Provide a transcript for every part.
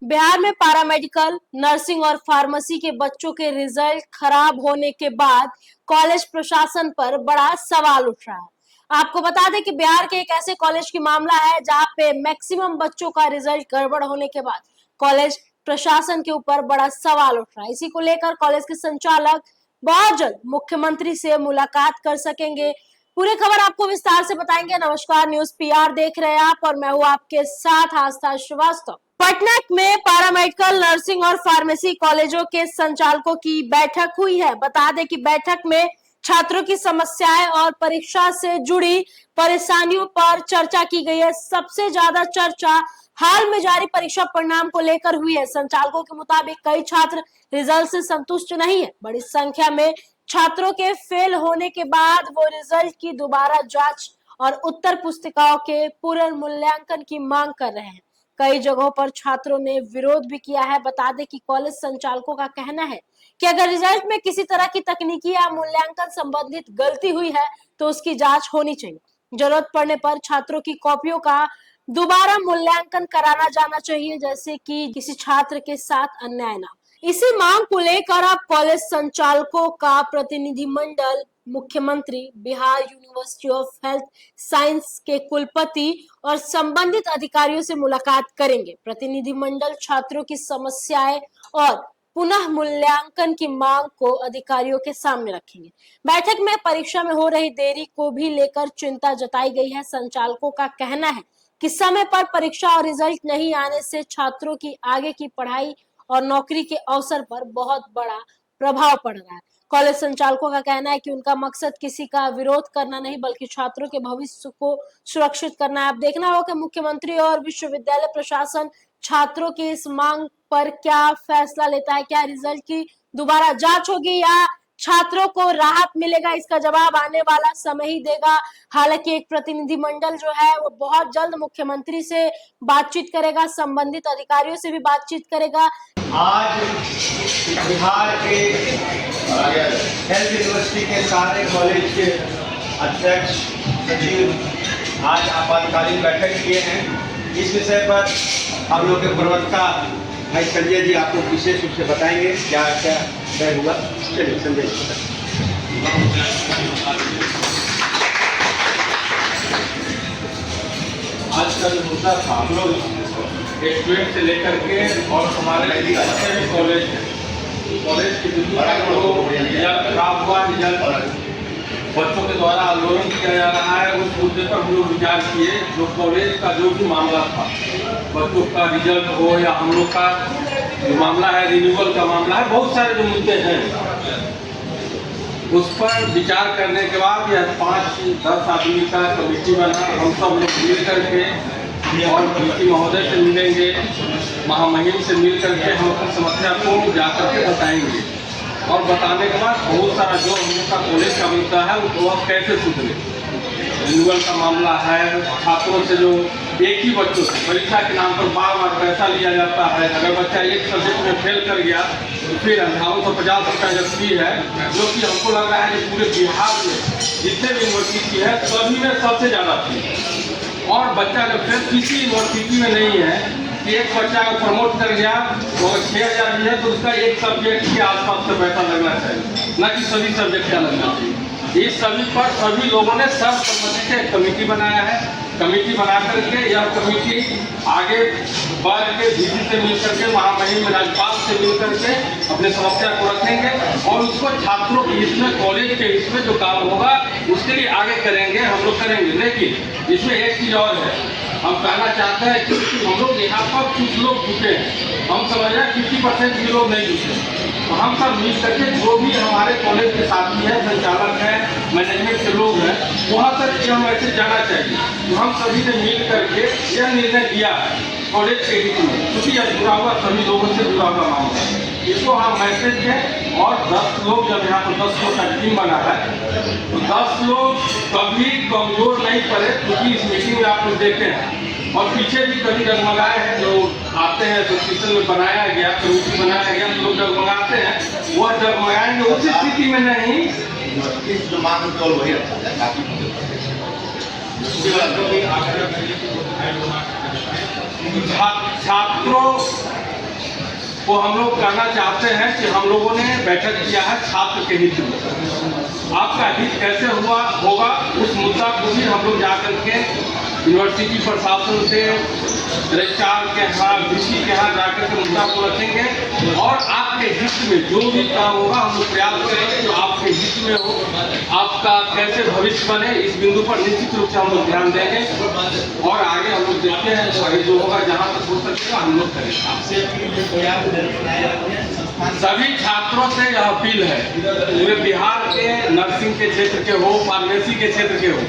बिहार में paramedical, nursing और pharmacy के बच्चों के रिजल्ट खराब होने के बाद कॉलेज प्रशासन पर बड़ा सवाल उठ रहा है। आपको बता दें कि बिहार के एक ऐसे कॉलेज की मामला है जहां पे मैक्सिमम बच्चों का रिजल्ट गड़बड़ होने के बाद कॉलेज प्रशासन के ऊपर बड़ा सवाल उठ रहा है। इसी को लेकर कॉलेज के संचालक बहुत जल्द मुख्यमंत्री से मुलाकात कर सकेंगे। पूरी खबर आपको विस्तार से बताएंगे। नमस्कार, न्यूज पीआर देख रहे हैं आप और मैं हूं आपके साथ आस्था श्रीवास्तव। पटना में पैरामेडिकल, नर्सिंग और फार्मेसी कॉलेजों के संचालकों की बैठक हुई है। बता दें कि बैठक में छात्रों की समस्याएं और परीक्षा से जुड़ी परेशानियों पर चर्चा की गई है। सबसे ज्यादा चर्चा हाल में जारी परीक्षा परिणाम को लेकर हुई है। संचालकों के मुताबिक कई छात्र रिजल्ट से संतुष्ट नहीं है। बड़ी संख्या में छात्रों के फेल होने के बाद वो रिजल्ट की दोबारा जांच और उत्तर पुस्तिकाओं के पुनर्मूल्यांकन की मांग कर रहे हैं। कई जगहों पर छात्रों ने विरोध भी किया है। बता दें कि कॉलेज संचालकों का कहना है कि अगर रिजल्ट में किसी तरह की तकनीकी या मूल्यांकन संबंधित गलती हुई है तो उसकी जांच होनी चाहिए। जरूरत पड़ने पर छात्रों की कॉपियों का दोबारा मूल्यांकन कराना जाना चाहिए, जैसे कि किसी छात्र के साथ अन्याय ना। इसी मांग को लेकर अब कॉलेज संचालकों का प्रतिनिधिमंडल मुख्यमंत्री, Bihar university of health science के कुलपति और संबंधित अधिकारियों से मुलाकात करेंगे। प्रतिनिधिमंडल छात्रों की समस्याएं और पुनः मूल्यांकन की मांग को अधिकारियों के सामने रखेंगे। बैठक में परीक्षा में हो रही देरी को भी लेकर चिंता जताई गई है। संचालकों का कहना है कि समय पर परीक्षा और रिजल्ट नहीं आने से छात्रों की आगे की पढ़ाई और नौकरी के अवसर पर बहुत बड़ा प्रभाव पड़ रहा है। कॉलेज संचालकों का कहना है कि उनका मकसद किसी का विरोध करना नहीं बल्कि छात्रों के भविष्य को सुरक्षित करना है। अब देखना होगा कि मुख्यमंत्री और विश्वविद्यालय प्रशासन छात्रों की इस मांग पर क्या फैसला लेता है। क्या रिजल्ट की दोबारा जांच होगी या छात्रों को राहत मिलेगा, इसका जवाब आने वाला समय ही देगा। हालांकि एक प्रतिनिधिमंडल जो है वो बहुत जल्द मुख्यमंत्री से बातचीत करेगा, संबंधित अधिकारियों से भी बातचीत करेगा। आज बिहार के हेल्थ यूनिवर्सिटी के सारे कॉलेज के अध्यक्ष सचिव आज आपातकालीन बैठक किए हैं। इस विषय पर हम लोग के प्रवक्ता भाई संजय जी आपको विशेष रूप से बताएंगे क्या क्या तय हुआ। चलिए संजय जी। आज कल होता था हम लोग स्टूडेंट से लेकर के और हमारे जितने भी कॉलेज के रिजल्ट खराब हुआ, रिजल्ट बच्चों के द्वारा आंदोलन किया जा रहा है, उस मुद्दे पर हम लोग विचार किए। जो कॉलेज का जो भी मामला था, बच्चों का रिजल्ट हो या हम लोग का जो मामला है, रिन्यूअल का मामला है, बहुत सारे जो मुद्दे हैं उस पर विचार करने के बाद यह 5-10 आदमी का कमेटी बना। हम सब लोग मिल करके और डीसी महोदय से मिलेंगे, महामहिम से मिल करके हम अपनी समस्या को जाकर के बताएंगे और बताने के बाद बहुत सारा जो हम लोग का कॉलेज का मुद्दा है वो कैसे सुधरे। रिन्यूअल का मामला है, छात्रों से जो एक ही बच्चों से परीक्षा के नाम पर बार बार पैसा लिया जाता है। अगर बच्चा एक सब्जेक्ट में फेल कर गया तो फिर 1850 रुपया जब फी है, जो कि हमको लग रहा है कि पूरे बिहार में जितने भी यूनिवर्सिटी है सभी में सबसे ज़्यादा फी है। और बच्चा जब फिर किसी यूनिवर्सिटी में नहीं है कि एक बच्चा को प्रमोट कर गया तो 6000 भी है तो उसका एक सब्जेक्ट के आसपास से पैसा लगना चाहिए, न कि सभी सब्जेक्ट का लगना चाहिए। इस सभी पर सभी लोगों ने सर्वसम्मति से एक कमेटी बनाया है। कमेटी बना करके यह कमेटी आगे बढ़ के डीसी से मिल करके, महामहिम राज्यपाल से मिल करके अपने समस्या को रखेंगे और उसको छात्रों के हित में, कॉलेज के हित में जो काम होगा उसके लिए आगे करेंगे, हम लोग करेंगे। लेकिन इसमें एक चीज़ और है, हम कहना चाहते हैं कि हम लोग यहाँ पर कुछ लोग जुटे हैं, हम समझ रहे हैं 50% भी लोग नहीं जुटे। तो हम सब मिल करके जो भी हमारे कॉलेज के साथी हैं, संचालक हैं, मैनेजमेंट के लोग हैं, वहाँ तक ये मैसेज जाना चाहिए। तो हम सभी ने मिल करके यह निर्णय लिया है कॉलेज के हित में, क्योंकि यह जुड़ा हुआ सभी लोगों से जुड़ा हुआ मामला है। इसको हम मैसेज दें और 10 लोग, जब यहाँ पर 10 लोग का टीम बना है तो 10 लोग कभी कमजोर नहीं पड़े, क्योंकि इस मीटिंग में आप लोग देखे हैं और पीछे भी कभी डगमगाए हैं। जो आते हैं तो सिस्टम में बनाया गया, कमेटी बनाया गया, तो लोग डगमगाते हैं, वह डगमगाएंगे उस स्थिति में नहीं। जो मांग तो वही छात्रों वो हम लोग कहना चाहते हैं कि हम लोगों ने बैठक किया है छात्र के हित में। आपका हित कैसे होगा उस मुद्दा को भी हम लोग जाकर के यूनिवर्सिटी प्रशासन से, रजिस्ट्रार के यहाँ, वीसी के यहाँ जाकर के मुद्दा को रखेंगे और आपके हित में जो भी काम होगा हम लोग प्रयास करेंगे जो आपके हित में हो, आपका कैसे भविष्य बने, इस बिंदु पर निश्चित रूप से हम लोग ध्यान देंगे और आगे हम लोग देखते हैं आगे जो होगा जहाँ तक हो सकेगा हम लोग करेंगे। सभी छात्रों से यह अपील है, पूरे बिहार के नर्सिंग के क्षेत्र के हो, फार्मेसी के क्षेत्र के हो,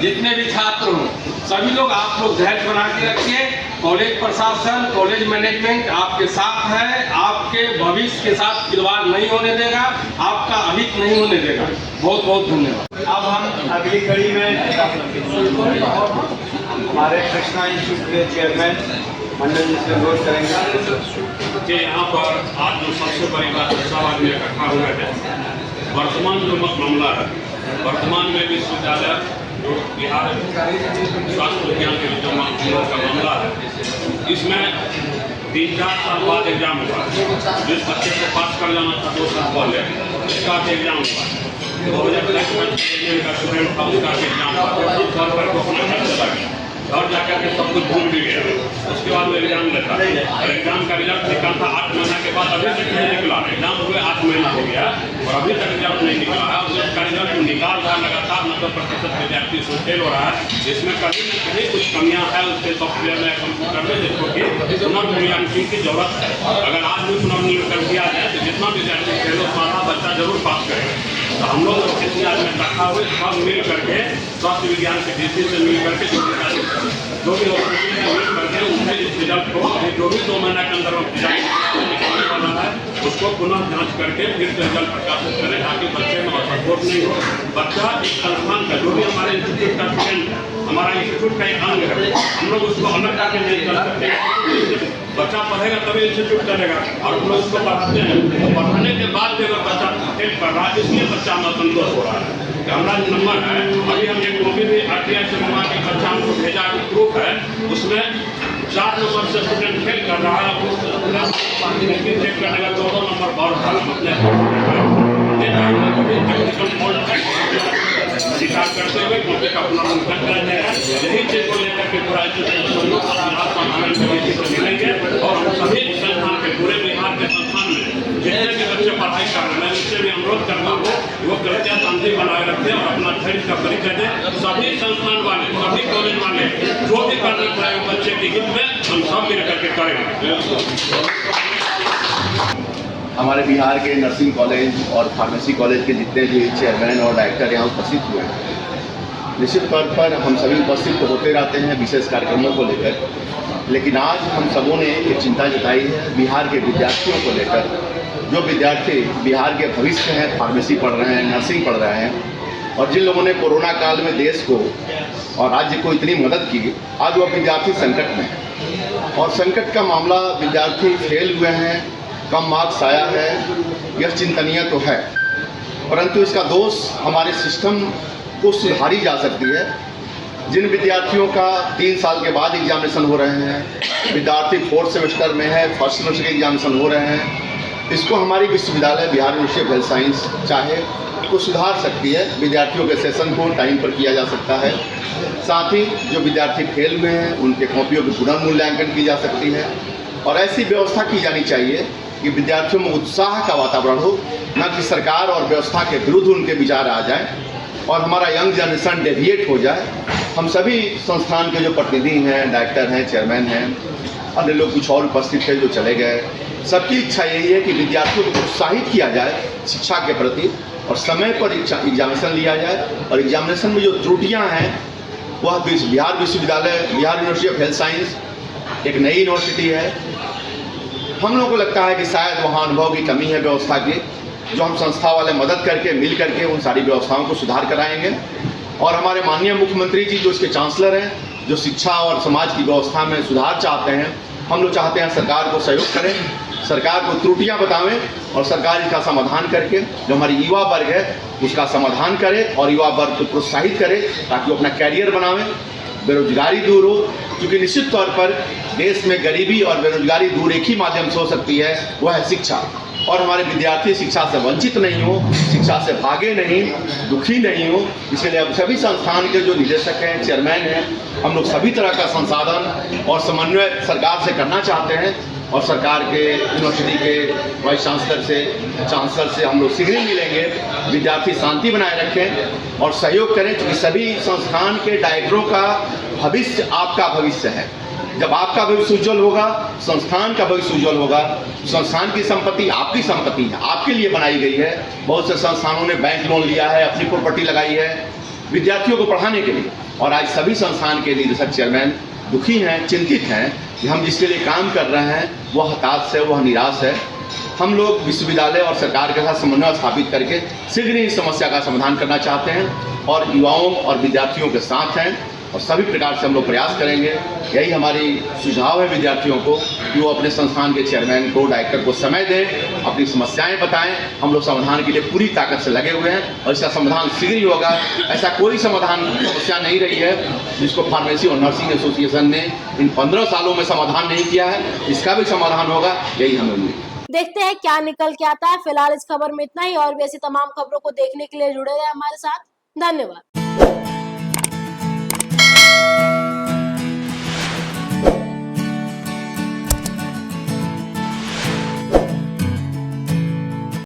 जितने भी छात्र हों, सभी लोग आप लोग धैर्य बना के रखिए। कॉलेज प्रशासन, कॉलेज मैनेजमेंट आपके साथ है, आपके भविष्य के साथ खिलवाड़ नहीं होने देगा, आपका अहित नहीं होने देगा। बहुत बहुत धन्यवाद। अब हम अगली कड़ी में हमारे कृष्णा इंस्टीट्यूट के चेयरमैन मंडल जी से अनुरोध करेंगे कि यहाँ पर आज जो सबसे बड़ी बात सब आदमी इकट्ठा हुए हैं, वर्तमान जो मामला है, वर्तमान में विश्वविद्यालय जो बिहार स्वास्थ्य विज्ञान के जो मामलों का मामला है, इसमें 3-4 साल बाद एग्जाम हुआ। जिस बच्चे को पास कर जाना था 2 साल पहले, उसका एग्जाम हुआ। 2023 में का स्टूडेंट था, उसका एग्जाम हुआ। घर पर अपना घर चला गया, घर जाकर के सब कुछ भूल भी गया। उसके बाद वो एग्जाम लेता है और एग्जाम का रिजल्ट निकला था 8 महीना के बाद, अभी तक नहीं निकला। एग्जाम हुए 8 महीना हो गया और अभी तक रिजल्ट नहीं निकला है। उसका रिजल्ट निकाल रहा है, लगातार 90% विद्यार्थी उसमें फेल हो रहा है। इसमें कहीं न कहीं कुछ कमियां है उसके सॉफ्टवेयर में, कंप्यूटर में, जिसको कि पुनर्मूल्यांकन की जरूरत है। अगर आज भी पुनर्मूल्यांकन किया जाए तो जितना विद्यार्थी फेल हो रहा बच्चा जरूर पास करेगा। तो हम लोग जितनी आज में इकट्ठा हुए सब मिल करके स्वास्थ्य विज्ञान के डीसी से मिल करके जो भी हॉस्पिटल से मिल करके उनके इस रिजल्ट को जो भी 2 महीना के अंदर निकालने वाला है उसको पुनः जांच करके फिर से रिजल्ट प्रकाशित करें, ताकि बच्चे में असंतोष नहीं हो। बच्चा इस संस्थान का जो भी हमारे इंस्टीट्यूट का स्टूडेंट है, हमारा इंस्टीट्यूट का एक अंग है, हम लोग उसको अलग करके नहीं कर सकते। बच्चा पढ़ेगा तभी इंस्टीट्यूट चलेगा और हम लोग उसको पढ़ाते हैं। तो पढ़ाने के बाद भी अगर बच्चा फेल कर रहा है, इसलिए बच्चा में असंतोष हो रहा है। हमारा नंबर है, अभी हम एक कॉपी भी RTI से मंगा के बच्चा हमको भेजा प्रूफ है, उसमें 4 नंबर से स्टूडेंट फेल कर रहा है, चेक करने का 14 नंबर बढ़ रहा है। स्वीकार करते हुए कॉपी का पुनर्मूल्यांकन करा जाएगा। यही चीज को लेकर के पूरा मिलेंगे और हम सभी संस्थान के, पूरे बिहार के संस्थान में जितने भी बच्चे पढ़ाई कर रहे हैं, मैं उससे भी अनुरोध करता हूँ वो कृपया शांति बनाए रखें और अपना धैर्य का परिचय दें। सभी संस्थान वाले, सभी कॉलेज वाले जो भी करना चाहे बच्चे के हित में हम सब मिल करके करेंगे। हमारे बिहार के नर्सिंग कॉलेज और फार्मेसी कॉलेज के जितने भी चेयरमैन और डायरेक्टर यहाँ उपस्थित हुए हैं, निश्चित तौर पर हम सभी उपस्थित तो होते रहते हैं विशेष कार्यक्रमों को लेकर, लेकिन आज हम सबों ने एक चिंता जताई है बिहार के विद्यार्थियों को लेकर। जो विद्यार्थी बिहार के भविष्य हैं, फार्मेसी पढ़ रहे हैं, नर्सिंग पढ़ रहे हैं और जिन लोगों ने कोरोना काल में देश को और राज्य को इतनी मदद की, आज वह विद्यार्थी संकट में है और संकट का मामला, विद्यार्थी फेल हुए हैं, कम मार्क्स आया है, यह चिंतनीय तो है, परंतु इसका दोष हमारे सिस्टम को सुधारी जा सकती है। जिन विद्यार्थियों का 3 साल के बाद एग्जामिनेशन हो रहे हैं, विद्यार्थी 4th सेमेस्टर में है, 1st सेमेस्टर के एग्जामिनेशन हो रहे हैं, इसको हमारी विश्वविद्यालय Bihar university of health science चाहे तो सुधार सकती है। विद्यार्थियों के सेशन को टाइम पर किया जा सकता है, साथ ही जो विद्यार्थी फेल हुए हैं उनके कॉपियों की पुनर्मूल्यांकन की जा सकती है और ऐसी व्यवस्था की जानी चाहिए कि विद्यार्थियों में उत्साह का वातावरण हो, न कि सरकार और व्यवस्था के विरुद्ध उनके विचार आ जाए और हमारा यंग जनरेशन डेविएट हो जाए। हम सभी संस्थान के जो प्रतिनिधि हैं, डायरेक्टर हैं, चेयरमैन हैं, अन्य लोग कुछ और उपस्थित थे जो चले गए, सबकी इच्छा यही है कि विद्यार्थियों को उत्साहित किया जाए शिक्षा के प्रति और समय पर एग्जामिनेशन लिया जाए और एग्जामिनेशन में जो त्रुटियाँ हैं वह बिहार विश्वविद्यालय, Bihar university of health science एक नई यूनिवर्सिटी है। हम लोगों को लगता है कि शायद वहाँ अनुभव की कमी है व्यवस्था की, जो हम संस्था वाले मदद करके मिल करके उन सारी व्यवस्थाओं को सुधार कराएंगे और हमारे माननीय मुख्यमंत्री जी जो इसके चांसलर हैं, जो शिक्षा और समाज की व्यवस्था में सुधार चाहते हैं, हम लोग चाहते हैं सरकार को सहयोग करें, सरकार को त्रुटियां बतावें और सरकार इसका समाधान करके जो हमारी युवा वर्ग है उसका समाधान करे और युवा वर्ग को प्रोत्साहित करे ताकि वो अपना कैरियर बनावें, बेरोजगारी दूर हो, क्योंकि निश्चित तौर पर देश में गरीबी और बेरोजगारी दूर एक ही माध्यम से हो सकती है, वह है शिक्षा। और हमारे विद्यार्थी शिक्षा से वंचित नहीं हो, शिक्षा से भागे नहीं, दुखी नहीं हो। इसलिए अब सभी संस्थान के जो निदेशक हैं, चेयरमैन हैं, हम लोग सभी तरह का संसाधन और समन्वय सरकार से करना चाहते हैं। और सरकार के यूनिवर्सिटी के वाइस चांसलर से हम लोग शीघ्र ही मिलेंगे। विद्यार्थी शांति बनाए रखें और सहयोग करें, क्योंकि सभी संस्थान के डायरेक्टरों का भविष्य आपका भविष्य है। जब आपका भविष्य उज्जवल होगा, संस्थान का भविष्य उज्जवल होगा। संस्थान की संपत्ति आपकी संपत्ति है, आपके लिए बनाई गई है। बहुत से संस्थानों ने बैंक लोन लिया है, अपनी प्रॉपर्टी लगाई है विद्यार्थियों को पढ़ाने के लिए। और आज सभी संस्थान के निदेशक चेयरमैन दुखी हैं, चिंतित हैं कि हम जिसके लिए काम कर रहे हैं वह हताश है, वह निराश है। हम लोग विश्वविद्यालय और सरकार के साथ समन्वय स्थापित करके शीघ्र ही इस समस्या का समाधान करना चाहते हैं और युवाओं और विद्यार्थियों के साथ हैं और सभी प्रकार से हम लोग प्रयास करेंगे। यही हमारी सुझाव है विद्यार्थियों को कि वो अपने संस्थान के चेयरमैन को, डायरेक्टर को समय दें, अपनी समस्याएं बताएं। हम लोग समाधान के लिए पूरी ताकत से लगे हुए हैं और इसका समाधान शीघ्र ही होगा। ऐसा कोई समस्या नहीं रही है जिसको फार्मेसी और नर्सिंग एसोसिएशन ने इन 15 सालों में समाधान नहीं किया है। इसका भी समाधान होगा, यही हमें उम्मीद है। देखते हैं क्या निकल के आता है। फिलहाल इस खबर में इतना ही, और भी ऐसी तमाम खबरों को देखने के लिए जुड़े रहे हमारे साथ। धन्यवाद।